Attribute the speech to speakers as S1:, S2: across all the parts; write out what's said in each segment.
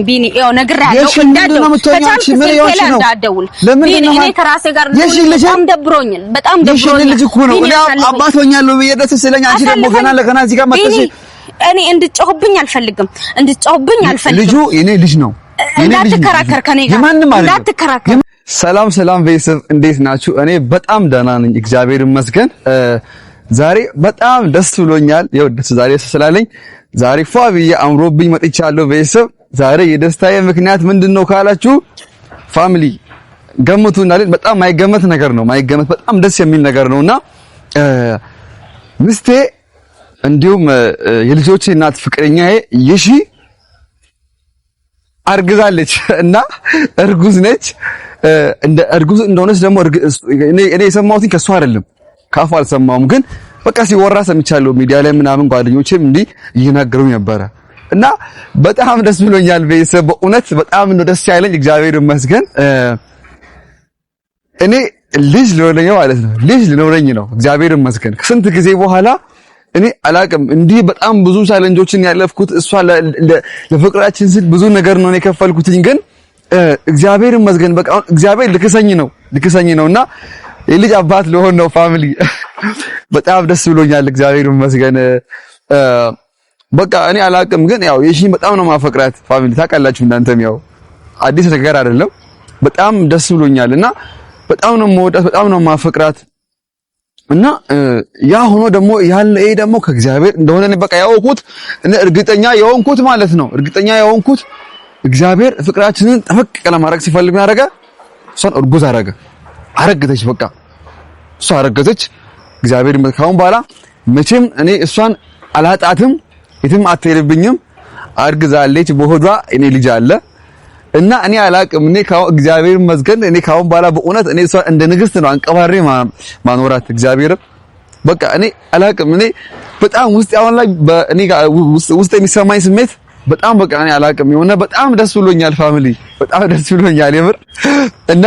S1: ቢኒ ያው ነግሬሃለሁ እንዳደው ከቻልክ ስልኬ ላይ እንዳደውል ቢኒ እኔ ከራሴ ጋር በጣም ደብሮኛል
S2: ልጅ እኮ ነው እኔ አባት ሆኛለሁ ብዬ ደስ ስለኝ አንቺ ደግሞ ገና ለገና እዚህ ጋር መጥተሽ
S1: እኔ እንድትጮህብኝ አልፈልግም ልጁ
S2: እኔ ልጅ ነው
S1: እንዳትከራከር ከኔ ጋር እንዳትከራከር
S2: ሰላም ቤተሰብ እንዴት ናችሁ እኔ በጣም ደህና ነኝ እግዚአብሔር ይመስገን ዛሬ በጣም ደስ ብሎኛል ደስ ዛሬ ስላለኝ ዛሬ ፋብዬ አምሮብኝ መጥቻለሁ ቤተሰብ ዛሬ የደስታዬ ምክንያት ምንድነው ካላችሁ ፋሚሊ ገምቱና በጣም ማይገመት ነገር ነው በጣም ደስ የሚል ነገር ነውና ምስቴ እንዲሁም የልጆቼ እናት ፍቅረኛዬ ይሺ አርግዛለች እና እርጉዝ ነች እንደ እርጉዝ እንደሆነች ደግሞ እኔ የሰማሁት ከሷ አይደለም ካፉ አልሰማሁም ግን በቃ ሲወራ ሰምቻለሁ ሚዲያ ላይ ምናምን ጓደኞቼም እንዲህ እየናገሩኝ ነበረ እና በጣም ደስ ብሎኛል ቤተሰብ በእውነት በጣም ነው ደስ ያለኝ እግዚአብሔር ይመስገን እኔ ልጅ ልኖረኝ ነው እግዚአብሔር ይመስገን ከስንት ጊዜ በኋላ እኔ አላቅም እንዲህ በጣም ብዙ ቻሌንጆችን ያለፍኩት እሷ ለፍቅራችን ስል ብዙ ነገር ነው የከፈልኩትኝ ግን እግዚአብሔር ይመስገን በቃ እግዚአብሔር ልክሰኝ ነውና የልጅ አባት ለሆን ነው ፋሚሊ በጣም ደስ ብሎኛል እግዚአብሔር ይመስገን በቃ እኔ አላቅም ግን ያው የሺን በጣም ነው ማፈቅራት ፋሚሊ ታውቃላችሁ እናንተም ያው አዲስ ነገር አይደለም በጣም ደስ ብሎኛልና በጣም ነው የምወዳት በጣም ነው ማፈቅራት እና ያ ሆኖ ደግሞ ያለ ይሄ ደግሞ ከእግዚአብሔር እንደሆነ በቃ ያወኩት እኔ እርግጠኛ የሆንኩት ማለት ነው እግዚአብሔር ፍቅራችንን ጠበቅ ለማድረግ ሲፈልግ ያደረገ እሷን እርጉዝ አረገዘች በቃ እሷ አረገዘች እግዚአብሔር ይመስገን በኋላ መቼም እኔ እሷን አላጣትም የትም አትሄድብኝም አርግዛለች በሆዷ እኔ ልጅ አለ እና እኔ አላቅም እኔ እግዚአብሔር ይመስገን እኔ ካሁን በኋላ በእውነት እኔ እሷ እንደ ንግስት ነው አንቀባሬ ማኖራት እግዚአብሔር በቃ እኔ አላቅም እኔ በጣም ውስጥ አሁን ላይ እኔ ውስጥ የሚሰማኝ ስሜት በጣም በቃ እኔ አላቅም የሆነ በጣም ደስ ብሎኛል ፋሚሊ በጣም ደስ ብሎኛል የምር እና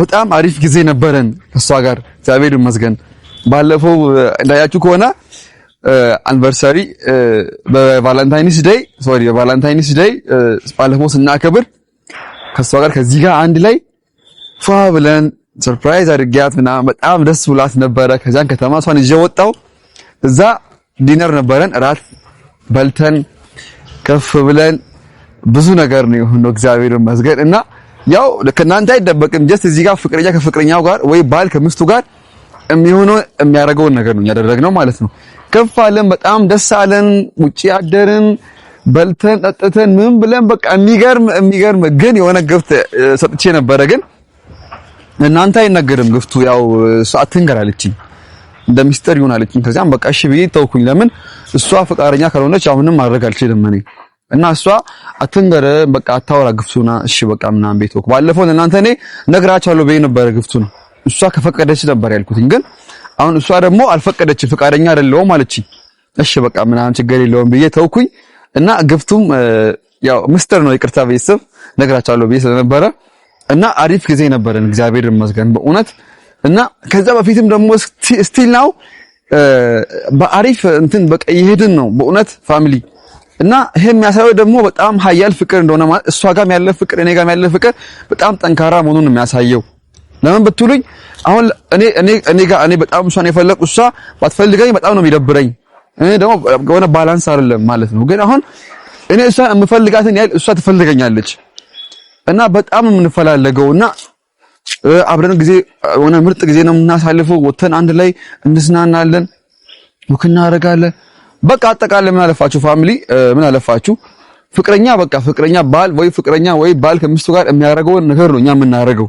S2: በጣም አሪፍ ጊዜ ነበረን ከሷ ጋር እግዚአብሔር ይመስገን ባለፈው እንዳያችሁ ከሆነ አንቨርሰሪ በቫለንታይንስ ዴይ ባለፈው ስናከብር ከሷ ጋር ከዚህ ጋር አንድ ላይ ፏ ብለን ሰርፕራይዝ አድርጊያት ምናምን በጣም ደስ ብሏት ነበረ ከዛን ከተማ እሷን ይዤ ወጣሁ እዛ ዲነር ነበረን እራት በልተን ከፍ ብለን ብዙ ነገር ነው የሆነው እግዚአብሔር ይመስገን እና ያው ለከናንተ አይደበቅም ጀስት እዚህ ጋር ፍቅረኛ ከፍቅረኛው ጋር ወይ ባል ከሚስቱ ጋር የሚያደርገውን ነገር ነው ያደረግነው ማለት ነው ከፍ አለን በጣም ደስ አለን ውጪ አደርን በልተን ጠጥተን ምን ብለን በቃ የሚገርም ግን የሆነ ግፍት ሰጥቼ ነበረ ግን እናንተ አይነገርም ግፍቱ ያው አትንገር አለችኝ እንደ ሚስጥር ይሆን አለችኝ ከዛም በቃ እሺ ብዬ ተውኩኝ ለምን እሷ ፍቃደኛ ካልሆነች አሁንም ማድረግ አልችልም እኔ እና እሷ አትንገር በቃ አታወራ ግፍቱና እሺ በቃ ምናምን ቤት ወክ ባለፈው እናንተ እኔ ነግራቻለሁ በይ ነበር ግፍቱን እሷ ከፈቀደች ነበር ያልኩትኝ ግን አሁን እሷ ደግሞ አልፈቀደችም ፍቃደኛ አይደለሁም አለችኝ እሺ በቃ ምናምን ችግር የለውም ብዬ ተውኩኝ እና ግፍቱም ያው ሚስጥር ነው ይቅርታ ቤተሰብ ነግራቻለሁ ብዬ ስለነበረ እና አሪፍ ጊዜ ነበረን እግዚአብሔር ይመስገን በእውነት እና ከዛ በፊትም ደግሞ ስቲል ናው በአሪፍ እንትን በቃ ይሄድን ነው በእውነት ፋሚሊ እና ይሄ የሚያሳየው ደግሞ በጣም ኃያል ፍቅር እንደሆነ ማለት እሷ ጋርም ያለ ፍቅር እኔ ጋርም ያለ ፍቅር በጣም ጠንካራ መሆኑን የሚያሳየው ለምን ብትሉኝ አሁን እኔ በጣም እሷን የፈለኩ እሷ ባትፈልገኝ በጣም ነው የሚደብረኝ እኔ ደግሞ የሆነ ባላንስ አይደለም ማለት ነው ግን አሁን እኔ እሷ የምፈልጋትን ያህል እሷ ትፈልገኛለች እና በጣም የምንፈላለገውና አብረን ጊዜ ሆነ ምርጥ ጊዜ ነው የምናሳልፈው ወተን አንድ ላይ እንስናናለን ወክና አረጋለን በቃ አጠቃላይ ምን አለፋችሁ ፋሚሊ ምን አለፋችሁ ፍቅረኛ ባል ወይ ፍቅረኛ ወይ ባል ከሚስቱ ጋር የሚያደርገው ነገር ነው እኛ የምናደርገው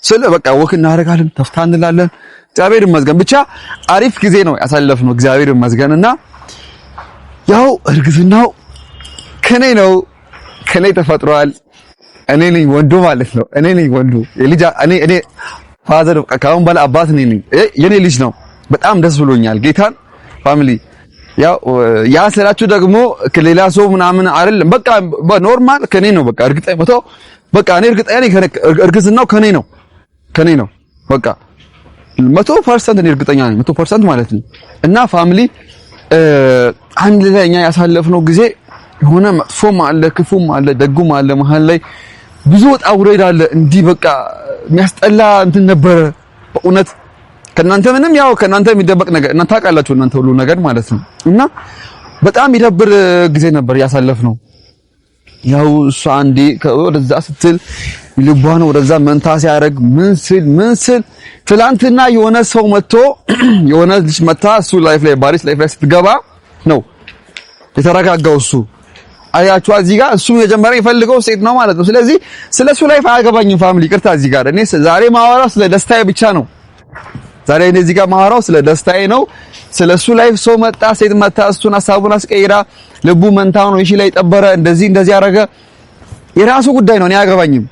S2: ስለ በቃ ወክ እናደርጋለን ተፍታ እንላለን እግዚአብሔር ይመስገን ብቻ አሪፍ ጊዜ ነው ያሳለፍነው እግዚአብሔር ይመስገንና ያው እርግዝናው ከኔ ተፈጥሯል እኔ ነኝ ወንዱ ማለት ነው እኔ ነኝ ወንዱ የልጅ እኔ ፋዘር ካሁን በኋላ አባት ነኝ የኔ ልጅ ነው በጣም ደስ ብሎኛል ጌታን ፋሚሊ ያው ስላችሁ ደግሞ ከሌላ ሰው ምናምን አይደለም በቃ በኖርማል ከኔ ነው በቃ እርግጠኛ መቶ በቃ እኔ እርግጠኛ ነኝ እርግዝናው ከኔ ነው በቃ 100% እኔ እርግጠኛ ነኝ 100% ማለት ነው እና ፋሚሊ አንድ ላይ እኛ ያሳለፍነው ጊዜ የሆነ መጥፎም አለ ክፉም አለ ደጉም አለ መሃል ላይ ብዙ ወጣ ውረድ አለ። እንዲህ በቃ የሚያስጠላ እንትን ነበረ በእውነት ከናንተ ምንም ያው ከናንተ የሚደበቅ ነገር እናንተ ታውቃላችሁ እናንተ ሁሉ ነገር ማለት ነው። እና በጣም ይደብር ጊዜ ነበር ያሳለፍነው። ያው እሷ አንዴ ወደዛ ስትል ልቧን ወደዛ መንታ ሲያደርግ ምን ስል ትላንትና የሆነ ሰው መጥቶ የሆነ ልጅ መታ እሱ ላይፍ ላይ ባሪስ ላይፍ ላይ ስትገባ ነው የተረጋጋው እሱ። አያችሁ እዚህ ጋር እሱ የጀመረ ይፈልገው ሴት ነው ማለት ነው። ስለዚህ ስለሱ ላይፍ አያገባኝም ፋሚሊ ይቅርታ። እዚህ ጋር እኔ ዛሬ ማወራው ስለ ደስታዬ ብቻ ነው። ዛሬ እኔ እዚህ ጋር ማወራው ስለ ደስታዬ ነው። ስለሱ ላይፍ ሰው መጣ ሴት መጣ እሱን ሐሳቡን አስቀይራ ልቡ መንታው ነው እሺ ላይ ጠበረ እንደዚህ ያረገ የራሱ ጉዳይ ነው። እኔ አያገባኝም።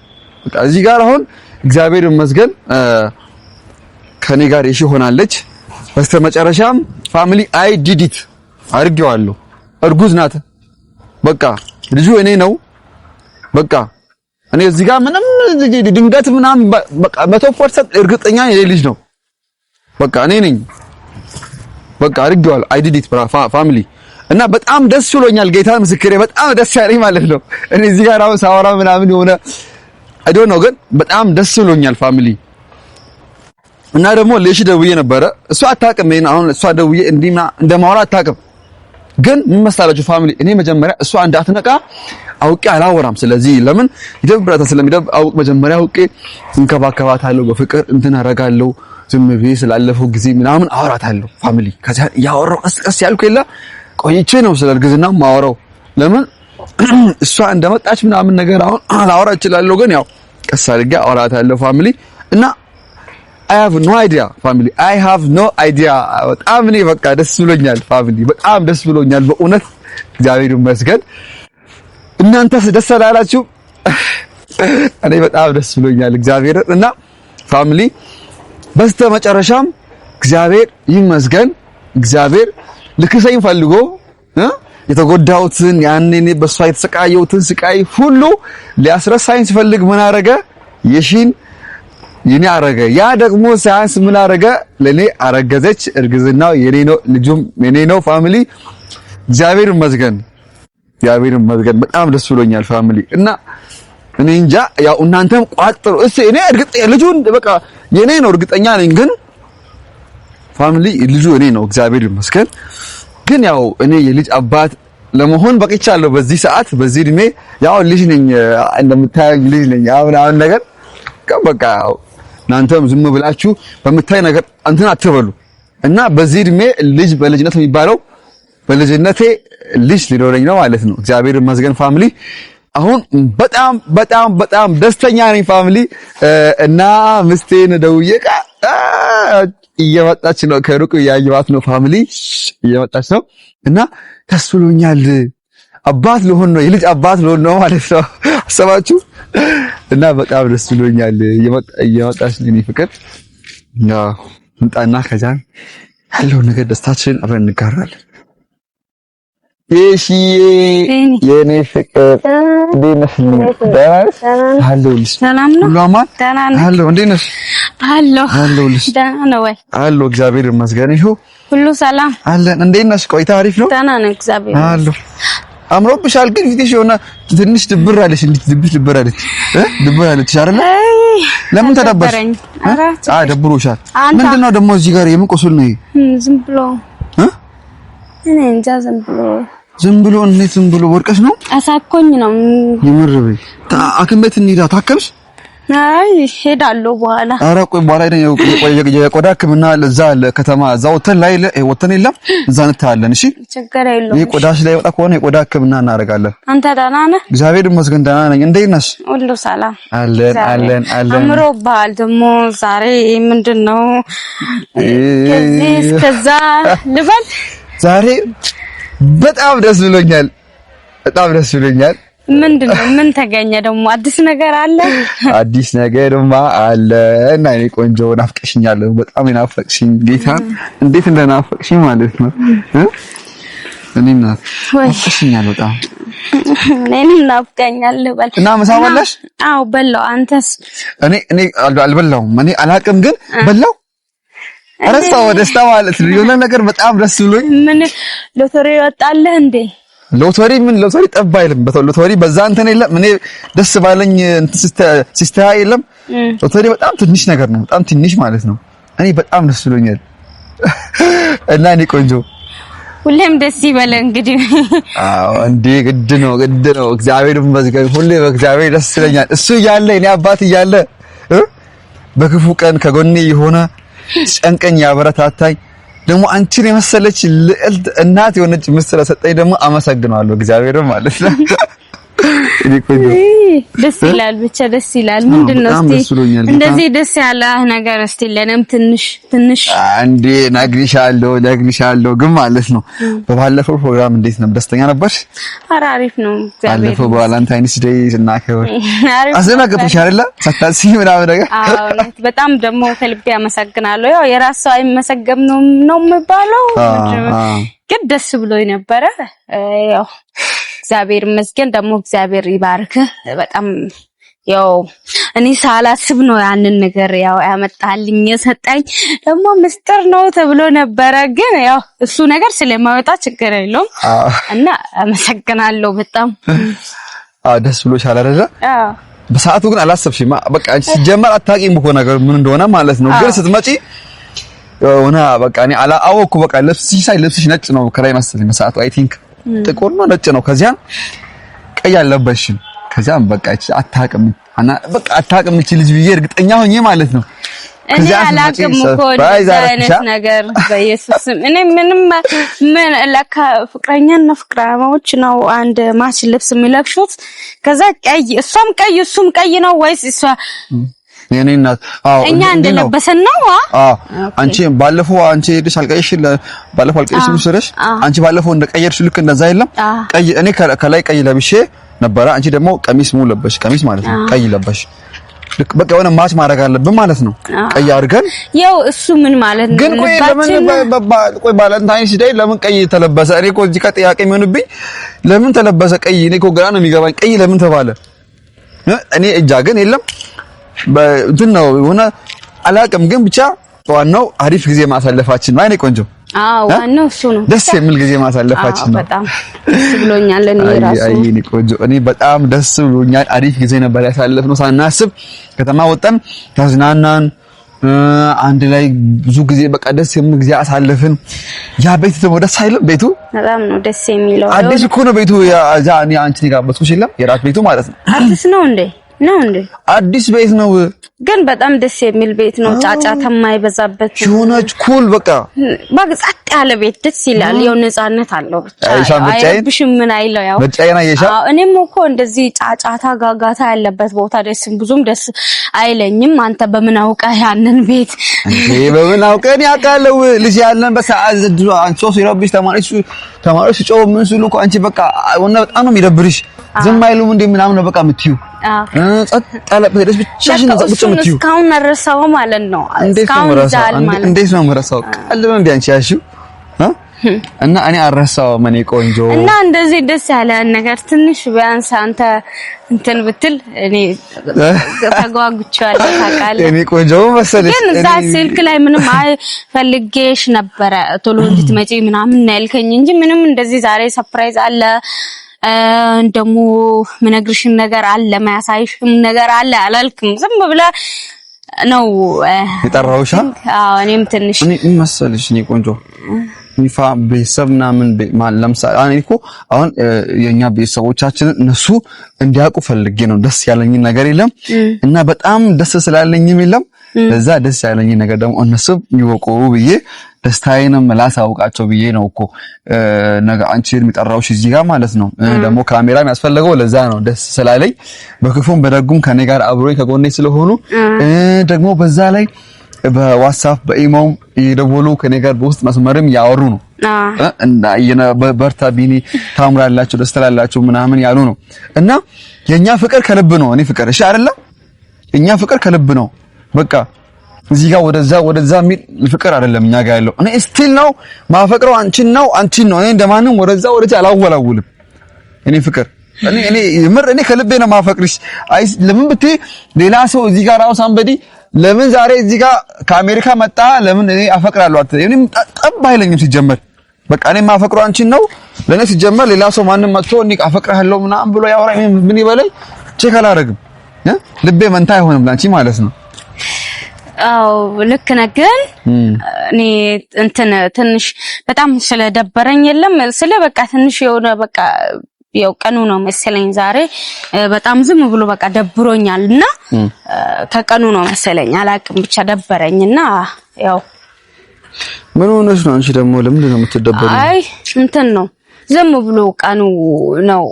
S2: በቃ እዚህ ጋር አሁን እግዚአብሔር ይመስገን ከኔ ጋር እሺ ሆናለች። በስተመጨረሻም ፋሚሊ አይ ዲድ ኢት አድርጌዋለሁ። እርጉዝ ናት። በቃ ልጁ እኔ ነው። በቃ እኔ እዚህ ጋር ምንም ድንገት ምናምን በቃ 100% እርግጠኛ የኔ ልጅ ነው። በቃ እኔ ነኝ። በቃ አድርጌዋለሁ። አይ ዲድ ኢት ፋሚሊ እና በጣም ደስ ብሎኛል። ጌታ ምስክሬ በጣም ደስ ያለኝ ማለት ነው። እኔ እዚህ ጋር አሁን ሳወራ ምናምን የሆነ አይ ዶንት ኖ ግን በጣም ደስ ብሎኛል ፋሚሊ። እና ደግሞ ለሺ ደውዬ ነበረ እሷ አታውቅም። አሁን እሷ ደውዬ እንዲና እንደማወራ አታውቅም። ግን ምን መሰላችሁ ፋሚሊ እኔ መጀመሪያ እሷ እንዳትነቃ አውቄ አላወራም። ስለዚህ ለምን ይደብራታ ስለሚደብ አውቅ መጀመሪያ አውቄ እንከባከባታለሁ በፍቅር እንትን አረጋለሁ። ዝም ብዬ ስላለፈው ጊዜ ምናምን አወራታለሁ ፋሚሊ። ከዛ ያወራው ቀስ ያልኩ የለ ቆይቼ ነው ስለ እርግዝናው ማወራው። ለምን እሷ እንደመጣች ምናምን ነገር አሁን አላወራ እችላለሁ። ግን ያው ቀስ አድርጌ አወራታለሁ ፋሚሊ። እና I have no idea ፋሚሊ I have no idea በጣም እኔ በቃ ደስ ብሎኛል ፋሚሊ በጣም ደስ ብሎኛል በእውነት እግዚአብሔር ይመስገን። እናንተስ ደስ አላላችሁ? እኔ በጣም ደስ ብሎኛል እግዚአብሔር እና ፋሚሊ በስተመጨረሻም እግዚአብሔር ይመስገን እግዚአብሔር ልክሰኝ ፈልጎ የተጎዳሁትን ያኔ በሷ የተሰቃየሁትን ስቃይ ሁሉ ሊያስረሳኝ ሲፈልግ ምን አረገ? የሺን የኔ አረገ። ያ ደግሞ ሳይንስ ምን አረገ? ለኔ አረገዘች። እርግዝናው የኔ ነው፣ ልጁም የኔ ነው ፋሚሊ እግዚአብሔር ይመስገን በጣም ደስ ብሎኛል ፋሚሊ። እና እኔ እንጃ ያው እናንተም ቋጥሩ እሺ። እኔ እርግጠኛ ልጁን በቃ የኔ ነው እርግጠኛ ነኝ። ግን ፋሚሊ ልጁ እኔ ነው እግዚአብሔር ይመስገን። ግን ያው እኔ የልጅ አባት ለመሆን በቅቻለሁ በዚህ ሰዓት በዚህ እድሜ። ያው ልጅ ነኝ እንደምታዩኝ ልጅ ነኝ አሁን ነገር በቃ እናንተም ዝም ብላችሁ በምታይ ነገር እንትን አትበሉ። እና በዚህ እድሜ ልጅ በልጅነት የሚባለው በልጅነቴ ልጅ ሊኖረኝ ነው ማለት ነው። እግዚአብሔር ይመስገን ፋሚሊ። አሁን በጣም ደስተኛ ነኝ ፋሚሊ። እና ምስቴን ደውዬ እየመጣች ነው ከሩቅ ያየዋት ነው ፋሚሊ እየመጣች ነው። እና ደስ ብሎኛል። አባት ልሆን ነው የልጅ አባት ልሆን ነው ማለት ነው። አሰባችሁ? እና በጣም ደስ ብሎኛል። እየመጣች ነው የኔ ፍቅር። ያው እንጣና ከዛን ያለው ነገር ደስታችን አብረን እንጋራለን። እሺ የኔ ፍቅር እንዴት ነሽ? ሰላም ነው? አሎ እንዴት ነሽ? አለሁልሽ። ደህና ነው ወይ? አሎ እግዚአብሔር ይመስገን። ይሁን ሁሉ ሰላም አለን። እንዴት ነሽ? ቆይታ አሪፍ ነው? ደህና ነው እግዚአብሔር ይመስገን። አምሮብሻል ግን ፊትሽ የሆነ ትንሽ ድብር አለሽ። እንዴት ድብር አለሽ? ድብር አለሽ አይደል? ለምን ተደበርሽ? ደብሮሻል? ምንድነው ደግሞ እዚህ ጋር የምን ቁስል ነው? ዝም ብሎ እኔ እንጃ ዝም ብሎ እንዴት ዝም ብሎ ወርቀሽ ነው? አሳኮኝ ነው ይመረበ ሐኪም ቤት እንሂዳ። ታከምሽ? አይ ሄዳለሁ በኋላ። ኧረ ቆይ በኋላ ነው የቆዳ ሕክምና እዛ አለ ከተማ እዛ ወተን ላይ ወተን የለም እዛ እንታያለን። እሺ ችግር የለውም። ይሄ ቆዳሽ ላይ ወጣ ከሆነ የቆዳ ሕክምና እናደርጋለን። አንተ ደህና ነህ? እግዚአብሔር ይመስገን ደህና ነኝ። እንዴት ነሽ? ሁሉ ሰላም አለን። አምሮብሃል ደግሞ ዛሬ ምንድነው ከዚህ እስከዛ ልበል? ዛሬ በጣም ደስ ብሎኛል። ምንድነው? ምን ተገኘ ደግሞ? አዲስ ነገር አለ? አዲስ ነገርማ አለ። እና እኔ ቆንጆ ናፍቀሽኛል። በጣም ናፍቀሽኝ። ጌታ እንዴት እንደናፍቀሽኝ ማለት ነው። እኔም ናፍቀሽኛል በጣም። እኔም ናፍቀኛል በል። እና ምሳ በላሽ? አዎ በላው። አንተስ? እኔ አልበላሁም። እኔ አላቅም ግን በላው። ደስታ ማለት ነው። የሆነ ነገር በጣም ደስ ብሎኝ። ምን ሎተሪ ወጣለህ እንዴ? ሎተሪ ጠብ አይልም። ሎተሪ በዛ እንትን የለም። እኔ ደስ ባለኝ ሲስተያ የለም። ሎተሪ በጣም ትንሽ ነገር ነው፣ በጣም ትንሽ ማለት ነው። እኔ በጣም ደስ ብሎኛል እና እኔ ቆንጆ
S1: ሁሌም ደስ ይበለ እንግዲህ።
S2: አዎ እንዴ ግድ ነው እግዚአብሔር ይመስገን። ሁሌ በእግዚአብሔር ደስ ይለኛል። እሱ እያለ እኔ አባት እያለ በክፉ ቀን ከጎኔ የሆነ ጨንቀኝ ያበረታታኝ ደግሞ አንቺን የመሰለች ልዕልት እናት የሆነች ምስል ስለሰጠኝ ደግሞ አመሰግናለሁ እግዚአብሔር ማለት ነው።
S1: ደስ ይላል፣ ብቻ ደስ ይላል። ምንድነው እስቲ እንደዚህ ደስ ያለ ነገር እስቲ ለኔም ትንሽ
S2: አንዴ ነግሪሻለሁ ግን ማለት ነው። በባለፈው ፕሮግራም እንዴት ነበር? ደስተኛ ነበርሽ?
S1: ኧረ አሪፍ ነው እግዚአብሔር።
S2: ባለፈው ቫላንታይንስ ዴይ ስናከብር አስደነገጥሽ አይደለ? ሳታስቢ ምናምን ነገር።
S1: አዎ በጣም ደግሞ ከልቤ አመሰግናለሁ። ያው የራስ ሰው አይመሰገም ነው የሚባለው። ግን ደስ ብሎኝ ነበረ። ያው እግዚአብሔር ይመስገን። ደግሞ እግዚአብሔር ይባርክ። በጣም ያው እኔ ሳላስብ ነው ያንን ነገር ያው ያመጣልኝ የሰጠኝ። ደግሞ ምስጢር ነው ተብሎ ነበረ፣ ግን ያው እሱ ነገር ስለማይወጣ ችግር የለውም እና አመሰግናለሁ በጣም።
S2: ደስ ብሎሻል አይደል? በሰዓቱ ግን አላሰብሽም። በቃ ሲጀመር አታውቂም እኮ ነገር ምን እንደሆነ ማለት ነው። ግን ስትመጪ ሆነ በቃ እኔ አላወኩ። በቃ ልብስሽ ነጭ ነው ከላይ መሰለኝ በሰዓቱ አይ ቲንክ ጥቁር ነው ነጭ ነው። ከዚያ ቀይ አለበሽም። ከዚያም በቃ አታውቅም እቺ ልጅ ብዬ እርግጠኛ ሆኜ ማለት ነው።
S1: እኔ አላውቅም እኮ አይነት ነገር በኢየሱስ እኔ ምን ለካ ፍቅረኛና ፍቅረኛሞች ነው አንድ ማች ልብስ የሚለብሹት። ከዛ ቀይ እሷም ቀይ እሱም ቀይ ነው ወይስ እሷ
S2: የኔ እናት? አዎ
S1: እኛ እንደለበሰን ነው።
S2: አንቺ ባለፈው አንቺ ሄደሽ አልቀየሽም። ባለፈው አልቀየሽም ስለሽ አንቺ ባለፈው እንደቀየርሽ ልክ እንደዛ የለም ቀይ። እኔ ከላይ ቀይ ለብሼ ነበረ፣ አንቺ ደግሞ ቀሚስ ሙሉ ለበሽ። ቀሚስ ማለት ነው ቀይ ለበሽ። ልክ በቃ የሆነ ማች ማድረግ አለብን ማለት ነው። ቀይ አድርገን
S1: ያው እሱ ምን ማለት ነው?
S2: ግን ቆይ ቫለንታይንስ ዴይ ለምን ቀይ ተለበሰ? እኔ እኮ እዚህ ጋር ጥያቄ የሚሆንብኝ ለምን ተለበሰ ቀይ? እኔ እኮ ግራ ነው የሚገባኝ። ቀይ ለምን ተባለ? እኔ እጃ ግን የለም እንትን ነው የሆነ አላውቅም። ግን ብቻ ዋናው አሪፍ ጊዜ ማሳለፋችን ነው። አይኔ ቆንጆ
S1: ዋናው እሱ ነው።
S2: ደስ የሚል ጊዜ ማሳለፋችን ነው።
S1: በጣም ደስ ብሎኛል።
S2: አይኔ ቆንጆ እኔ በጣም ደስ ብሎኛል። አሪፍ ጊዜ ነበር ያሳለፍነው። ሳናስብ ከተማ ወጣን፣ ተዝናናን፣ አንድ ላይ ብዙ ጊዜ በቃ ደስ የሚል ጊዜ አሳለፍን። ያ ቤት ደግሞ ደስ አይልም? ቤቱ
S1: በጣም ነው ደስ የሚለው።
S2: አዲስ እኮ ነው ቤቱ። ያ እኔ አንቺን ጋበዝኩሽ የለም የራት ቤቱ ማለት ነው።
S1: አዲስ ነው እንዴ?
S2: አዲስ ቤት ነው፣
S1: ግን በጣም ደስ የሚል ቤት ነው። ጫጫታ የማይበዛበት
S2: ሆነች ኩል በቃ
S1: ጸጥ ያለ ቤት ደስ ይላል። ያው ነፃነት አለው ብቻ አይብሽም ምን አይለው። ያው እኔም እኮ እንደዚህ ጫጫታ ጋጋታ ያለበት ቦታ ብዙም ደስ አይለኝም። አንተ በምን አውቀህ ያንን ቤት?
S2: በምን አውቀህ ያውቃለው? ልጅ ያለን በሰዓት አንቺ ሲረብሽ ተማሪዎች ሲጮህ ምን ሲሉ እኮ አንቺ በቃ በጣም ነው የሚደብርሽ። ዝም አይሉም እንደ ምናምን ነው በቃ የምትይው። ጸጥ ያለ ቤት ብቻሽን ነው ጸጥ የምትይው።
S1: እስካሁን መረሳው ማለት ነው።
S2: እስካሁን ዛል ማለት እንዴት ነው መረሳው? ቀልድ ነው እንዴ አንቺ ያልሽው? እና እኔ አልረሳውም። እኔ ቆንጆ
S1: እና እንደዚህ ደስ ያለ ነገር ትንሽ ቢያንስ አንተ እንትን ብትል እኔ ተጓጉቻለሁ ታውቃለህ።
S2: እኔ ቆንጆ መሰለሽ።
S1: ግን እዛ ስልክ ላይ ምንም ፈልጌሽ ነበረ ቶሎ እንድትመጪ ምናምን ያልከኝ እንጂ ምንም እንደዚህ ዛሬ ሰርፕራይዝ አለ እንደሞ ምነግርሽን ነገር አለ ማያሳይሽም ነገር አለ አላልክም። ዝም ብለህ ነው
S2: የጠራሁሽ።
S1: አዎ እኔም ትንሽ
S2: እኔ መሰለሽ እኔ ቆንጆ ይፋ ቤተሰብ ምናምን ለምሳሌ እኔ እኮ አሁን የኛ ቤተሰቦቻችን እነሱ እንዲያውቁ ፈልጌ ነው። ደስ ያለኝ ነገር የለም እና በጣም ደስ ስላለኝም የለም። ለዛ ደስ ያለኝ ነገር ደግሞ እነሱ ይወቁ ብዬ ደስታዬንም ላሳውቃቸው ብዬ ነው እኮ ነገ አንቺን የሚጠራውሽ እዚህ ጋር ማለት ነው። ደግሞ ካሜራ የሚያስፈልገው ለዛ ነው። ደስ ስላለኝ በክፉም በደጉም ከኔ ጋር አብሮኝ ከጎኔ ስለሆኑ ደግሞ በዛ ላይ በዋትስአፕ በኢሞም ይደውሉ ከኔ ጋር በውስጥ መስመርም ያወሩ ነው እና በርታ ቢኒ ታምራላችሁ ደስ ትላላችሁ ምናምን ያሉ ነው። እና የኛ ፍቅር ከልብ ነው። እኔ ፍቅር እሺ አይደለም እኛ ፍቅር ከልብ ነው። በቃ እዚህ ጋር ወደዛ የሚል ፍቅር አይደለም እኛ ጋር ያለው። እኔ ስቲል ነው ማፈቅረው አንቺን ነው እኔ እንደማንም ወደዛ አላወላውልም። እኔ ፍቅር እኔ ከልቤ ነው ማፈቅርሽ። አይ ለምን ብትይ ሌላ ሰው እዚህ ጋር አው ሳምበዲ ለምን ዛሬ እዚህ ጋር ከአሜሪካ መጣ ለምን እኔ አፈቅራለሁ አትለኝ። እኔም ጠብ አይለኝም ሲጀመር። በቃ እኔ ማፈቅረው አንቺን ነው ለኔ ሲጀመር ሌላ ሰው ማንንም መጥቶ እኔ አፈቅርሃለሁ ምናምን ብሎ ያወራ ምን ይበለኝ ቼክ አላደርግም ልቤ መንታ አይሆንም ላንቺ ማለት ነው
S1: አው ልክ ነህ ግን እኔ እንትን ትንሽ በጣም ስለደበረኝ የለም ስለ በቃ ትንሽ የሆነ በቃ ያው ቀኑ ነው መሰለኝ ዛሬ በጣም ዝም ብሎ በቃ ደብሮኛልና ከቀኑ ነው መሰለኝ አላቅም ብቻ ደበረኝና ያው
S2: ምን ሆነሽ ነው አንቺ ደግሞ ለምንድን ነው የምትደበረው
S1: አይ እንትን ነው ዝም ብሎ ቀኑ ነው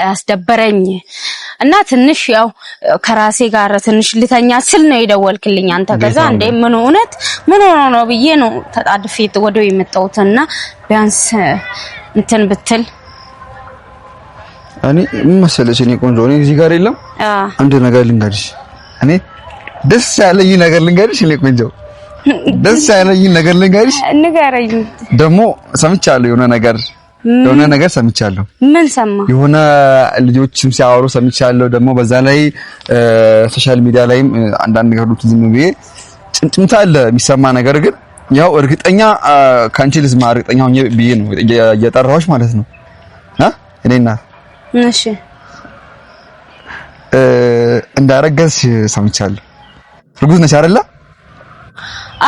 S1: ያስደበረኝ እና ትንሽ ያው ከራሴ ጋር ትንሽ ልተኛ ስል ነው የደወልክልኝ አንተ ከዛ እንደ ምን ሆኖ ነው ብዬ ነው ተጣድፌ ወደው የመጣሁትና ቢያንስ እንትን ብትል
S2: እኔ መሰለሽ እኔ ቆንጆ እኔ እዚህ ጋር የለም አንድ ነገር ልንገርሽ እኔ ደስ ያለኝ ነገር ልንገርሽ እኔ ቆንጆ ደስ ያለኝ ነገር ልንገርሽ
S1: ንገረኝ
S2: ደግሞ ሰምቻለሁ የሆነ ነገር ሰምቻለሁ
S1: ምን ሰማ
S2: የሆነ ልጆችም ሲያወሩ ሰምቻለሁ ደግሞ በዛ ላይ ሶሻል ሚዲያ ላይም አንዳንድ ነገሮች ዝም ብዬ ጭምጭምታ አለ የሚሰማ ነገር ግን ያው እርግጠኛ ካንቺ ልስማ እርግጠኛ ሆኜ ብዬ ነው እየጠራሁሽ ማለት ነው እኔና
S1: እሺ
S2: እንዳረጋሽ ሰምቻለሁ እርጉዝ ነሽ አይደለ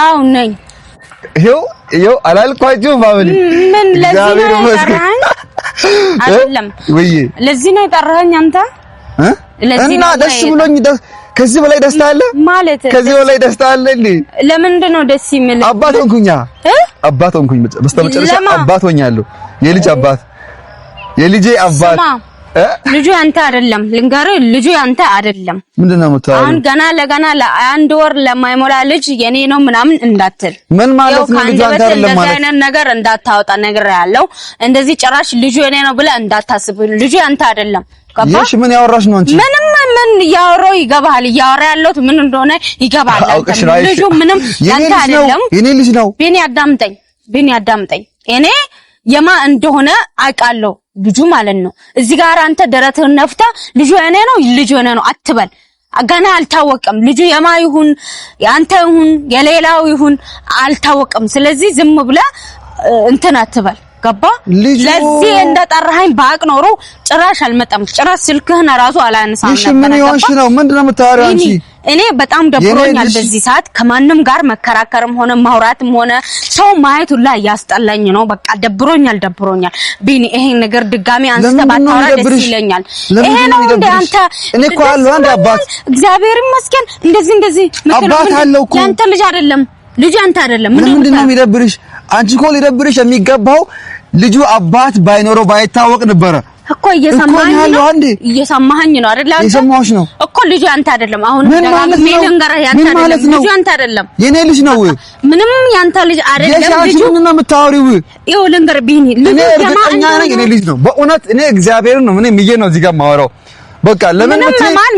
S1: አው ነኝ
S2: ይሄው አላልኳችሁም ባብል
S1: ምን ለዚህ ነው የጠራኸኝ አይደለም
S2: ወይ
S1: ለዚህ ነው የጠራኸኝ አንተ ለዚህ ነው
S2: ደስ ብሎኝ ከዚህ በላይ ደስታ አለ
S1: ማለት
S2: ከዚህ በላይ ደስታ አለ እንዴ
S1: ለምንድን ነው ደስ የሚል
S2: አባት ሆንኩኝ በስተመጨረሻ አባት ሆኛለሁ የልጅ አባት የልጄ አባት ልጁ አንተ አይደለም ልንገርህ ልጁ አንተ አይደለም ምንድነው የምታወራው
S1: አሁን ገና ለገና ለአንድ ወር ለማይሞላ ልጅ የኔ ነው ምናምን እንዳትል
S2: ምን ማለት ነው ልጁ አንተ አይደለም ማለት
S1: አይነት ነገር እንዳታወጣ ነገር ያለው እንደዚህ ጭራሽ ልጁ የኔ ነው ብለህ እንዳታስብ ልጁ አንተ አይደለም
S2: ይሄሽ ምን ያወራሽ ነው አንቺ
S1: ምን ያወራው ይገባል ያወራ ያለው ምን እንደሆነ ይገባል ልጁ ምንም ያንተ አይደለም
S2: የኔ ልጅ ነው
S1: ቢኒ አዳምጠኝ እኔ የማ እንደሆነ አውቃለሁ ልጁ ማለት ነው እዚህ ጋር አንተ ደረትህን ነፍታ ልጁ የኔ ነው አትበል ገና አልታወቀም ልጁ የማ ይሁን ያንተ ይሁን የሌላው ይሁን አልታወቀም ስለዚህ ዝም ብለህ እንትን አትበል ገባ ለዚህ እንደጠራኸኝ ባቅ ኖሮ ጭራሽ አልመጣም ጭራሽ ስልክህን ራሱ አላነሳም ነበር
S2: እሺ ምን ይሆንሽ ነው ምንድነው የምታወሪው አንቺ
S1: እኔ በጣም ደብሮኛል በዚህ ሰዓት ከማንም ጋር መከራከርም ሆነ ማውራትም ሆነ ሰው ማየት ሁላ ያስጠላኝ ነው በቃ ደብሮኛል ቢኒ ይሄን ነገር ድጋሚ አንስተ ባታወራ ደስ ይለኛል ይሄ ነው እንደ አንተ
S2: እኔ እኮ አለው አንድ አባት
S1: እግዚአብሔር ይመስገን እንደዚህ
S2: አባት አለው እኮ
S1: ያንተ ልጅ አይደለም ልጅ አንተ አይደለም
S2: ምንድነው የሚደብርሽ አንቺ እኮ ሊደብርሽ የሚገባው ልጁ አባት ባይኖረው ባይታወቅ ነበር
S1: እኮ እየሰማኸኝ ነው አይደል አንተ
S2: እየሰማሁሽ ነው
S1: እኮ ልጅ አንተ አይደለም አሁን ሜልንገራ ያንተ አይደለም ልጅ አንተ አይደለም
S2: የኔ ልጅ ነው
S1: ምንም ያንተ ልጅ አይደለም ልጅ
S2: ምንድን ነው የምታወሪው
S1: ይኸው ልንገር ቢኒ ልጅ
S2: እርግጠኛ ነኝ እኔ ልጅ ነው በእውነት እኔ እግዚአብሔርን ነው ምንም ይሄ ነው እዚህ ጋር ማወራው በቃ ለምን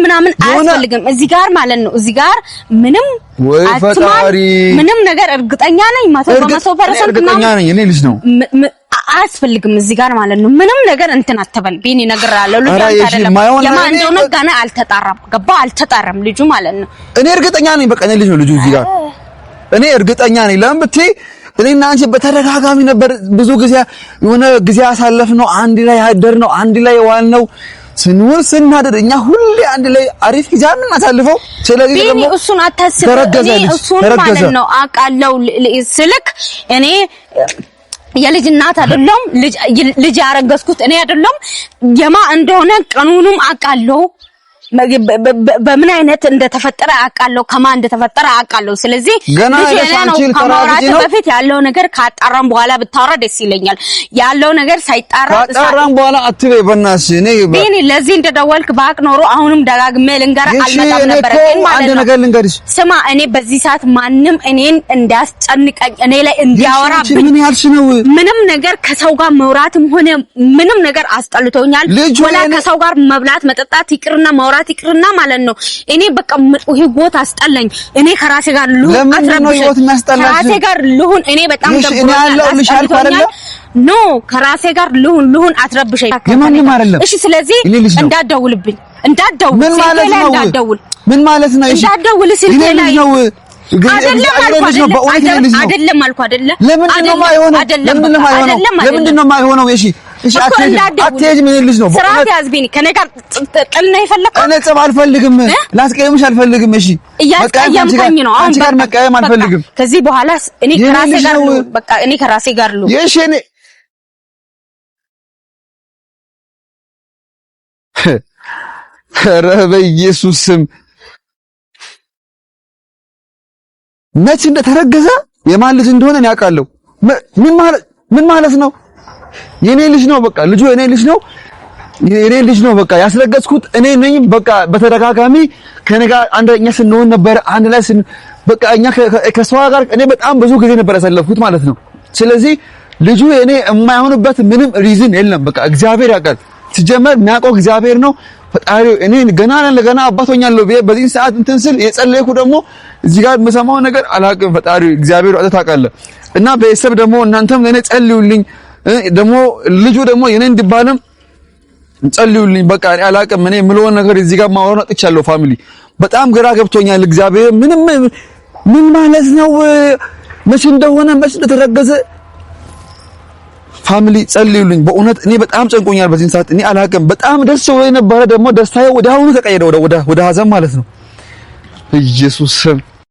S1: ምናምን አያስፈልግም እዚህ ጋር ማለት ነው እዚህ ጋር ምንም
S2: ወይ ፈጣሪ
S1: ምንም ነገር እርግጠኛ ነኝ 100%
S2: እርግጠኛ ነኝ እኔ ልጅ ነው
S1: አያስፈልግም እዚህ ጋር ማለት ነው ምንም ነገር እንትን አትበል ቢኒ ነገራለሁ ልጅ አንተ አይደለም የማን እንደሆነ ገና አልተጣራም ልጁ ማለት ነው
S2: እኔ እርግጠኛ ነኝ በቃ እኔ ልጅ ነው ልጁ እዚህ ጋር እኔ እርግጠኛ ነኝ ለምን ብትይ እኔና አንቺ በተደጋጋሚ ነበር ብዙ ጊዜ የሆነ ጊዜ አሳለፍነው አንድ ላይ ያደርነው አንድ ላይ ዋልነው ስንውል ስናደር እኛ ሁሌ አንድ ላይ አሪፍ ጊዜ እናሳልፈው ስለዚህ ደግሞ
S1: እሱን አታስብ እኔ እሱን ማለት ነው አቃለው ስልክ እኔ የልጅ እናት አይደለም ልጅ ያረገዝኩት እኔ አይደለም የማ እንደሆነ ቀኑንም አቃለው በምን አይነት እንደተፈጠረ አቃለው ከማን እንደተፈጠረ አቃለው ስለዚህ ልጅ ከማውራት በፊት ያለው ነገር ካጣራም በኋላ ብታወራ ደስ ይለኛል ያለው ነገር ሳይጣራም
S2: በኋላ አትበይ በእናትሽ እኔ
S1: ቢኒ ለዚህ እንደደወልክ ባቅ ኖሮ አሁንም ደጋግሜ ልንገር አልመጣም ነበር ግን ማለት ነው
S2: ነገር ልንገርሽ
S1: ስማ እኔ በዚህ ሰዓት ማንንም እኔን እንዳስጨንቀኝ እኔ ላይ እንዲያወራብኝ
S2: ምን ያልሽ ነው
S1: ምንም ነገር ከሰው ጋር መውራትም ሆነ ምንም ነገር አስጠልቶኛል ወላ ከሰው ጋር መብላት መጠጣት ይቅርና ማውራት ይቅርና ማለት ነው እኔ በቃ ህይወት አስጠላኝ እኔ ከራሴ ጋር ልሁን ከራሴ ጋር ልሁን እኔ በጣም ደብሮኛል ኖ ከራሴ ጋር ልሁን አትረብሸኝ እሺ ስለዚህ እንዳትደውልብኝ
S2: ምን ማለት ነው እሺ
S1: እንዳትደውል ስልኬ ላይ አይደለም አልኩ አይደለ
S2: ለምንድን ነው የማይሆነው እሺ እሺ አትሄጂ ምን ልጅ ነው
S1: ስርዓት ያዝ ቢኒ ከኔ ጋር ጥል ነው የፈለከው
S2: እኔ ጸብ አልፈልግም ላስቀየምሽ አልፈልግም እሺ
S1: እያስቀየምከኝ ነው
S2: አንቺ ጋር መቀየም አልፈልግም
S1: ከዚህ በኋላ እኔ ከራሴ ጋር ነው በቃ እኔ ከራሴ ጋር ነው
S2: እሺ እኔ ኧረ በኢየሱስ ስም መች እንደተረገዘ የማን ልጅ እንደሆነ እኔ አውቃለሁ ምን ማለት ነው የኔ ልጅ ነው በቃ ልጁ የኔ ልጅ ነው የኔ ልጅ ነው በቃ ያስረገዝኩት እኔ ነኝ በቃ በተደጋጋሚ ከኔ ጋር አንደኛ ስንሆን ነበር አንድ ላይ በቃ እኛ ከሷ ጋር እኔ በጣም ብዙ ጊዜ ነበር ያሳለፍኩት ማለት ነው ስለዚህ ልጁ የኔ የማይሆንበት ምንም ሪዝን የለም በቃ እግዚአብሔር ያውቃል ሲጀመር የሚያውቀው እግዚአብሔር ነው ፈጣሪ እኔ ገና አባቶኛለሁ በዚህ ሰዓት እንትን ስል የጸለይኩ ደግሞ እዚህ ጋር የምሰማው ነገር አላውቅም ፈጣሪ እግዚአብሔር ወጣ ታውቃለህ እና በየሰብ ደግሞ እናንተም ለኔ ጸልዩልኝ ደግሞ ልጁ ደግሞ የኔ እንዲባልም ጸልዩልኝ በቃ እኔ አላውቅም እኔ የምለው ነገር እዚህ ጋር ማወራው አጥቻለሁ ፋሚሊ በጣም ግራ ገብቶኛል እግዚአብሔር ምን ማለት ነው መቼ እንደሆነ መቼ እንደተረገዘ ፋሚሊ ጸልዩልኝ በእውነት እኔ በጣም ጨንቆኛል በዚህ ሰዓት እኔ አላውቅም በጣም ደስ ብሎኝ ነበር ደግሞ ደስታዬ ወዲያውኑ ተቀየረ ወደ ሀዘን ማለት ነው ኢየሱስ